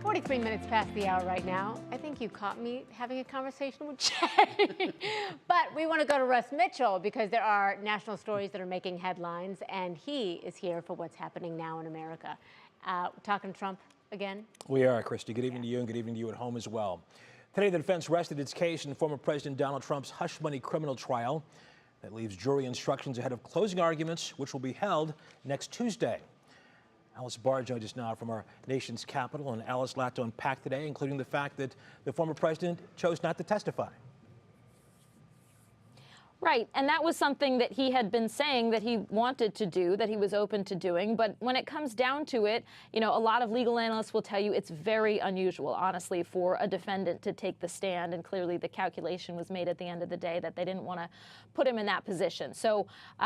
43 minutes past the hour right now. I think you caught me having a conversation with Jay. But we want to go to Russ Mitchell because there are national stories that are making headlines, and he is here for what's happening now in America. Talking Trump again? We are, Christy. Good evening to you, and good evening to you at home as well. Today, the defense rested its case in former President Donald Trump's hush money criminal trial. That leaves jury instructions ahead of closing arguments, which will be held next Tuesday. Alice Barr joins us now from our nation's capital, and Alice, a lot to unpack today, including the fact that the former president chose not to testify. Right, and that was something that he had been saying that he wanted to do, that he was open to doing. But when it comes down to it, you know, a lot of legal analysts will tell you it's very unusual, honestly, for a defendant to take the stand. And clearly the calculation was made at the end of the day that they didn't want to put him in that position. So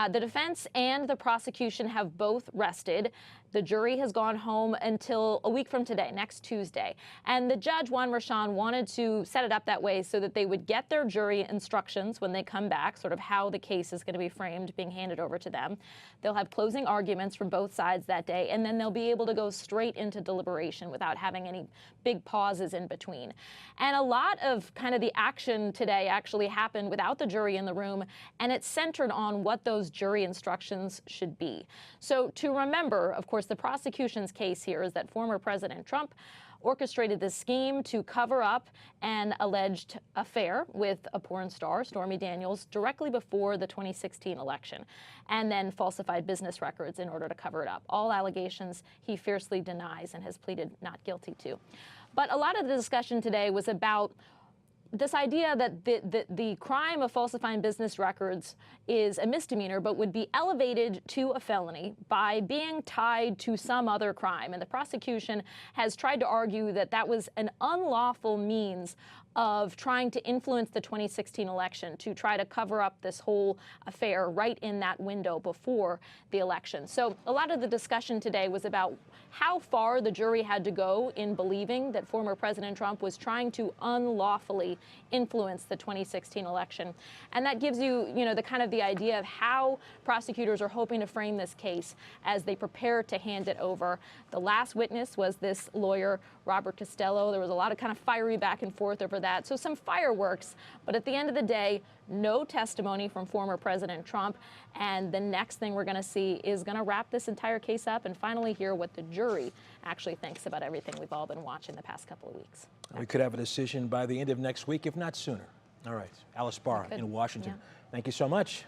the defense and the prosecution have both rested. The jury has gone home until a week from today, next Tuesday. And the judge, Juan Merchan, wanted to set it up that way so that they would get their jury instructions when they come back, sort of how the case is going to be framed, being handed over to them. They'll have closing arguments from both sides that day, and then they'll be able to go straight into deliberation without having any big pauses in between. And a lot of kind of the action today actually happened without the jury in the room, and it's centered on what those jury instructions should be. So to remember, of course, the prosecution's case here is that former President Trump orchestrated this scheme to cover up an alleged affair with a porn star, Stormy Daniels, directly before the 2016 election, and then falsified business records in order to cover it up. All allegations he fiercely denies and has pleaded not guilty to. But a lot of the discussion today was about this idea that the crime of falsifying business records is a misdemeanor, but would be elevated to a felony by being tied to some other crime. And the prosecution has tried to argue that that was an unlawful means of trying to influence the 2016 election, to try to cover up this whole affair right in that window before the election. So a lot of the discussion today was about how far the jury had to go in believing that former President Trump was trying to unlawfully influence the 2016 election. And that gives you, the kind of the idea of how prosecutors are hoping to frame this case as they prepare to hand it over. The last witness was this lawyer, Robert Costello. There was a lot of kind of fiery back and forth over that. So some fireworks, but at the end of the day, no testimony from former President Trump. And the next thing we're going to see is going to wrap this entire case up and finally hear what the jury actually thinks about everything we've all been watching the past couple of weeks. We could have a decision by the end of next week, if not sooner. All right. Alice Barr in Washington. Yeah. Thank you so much.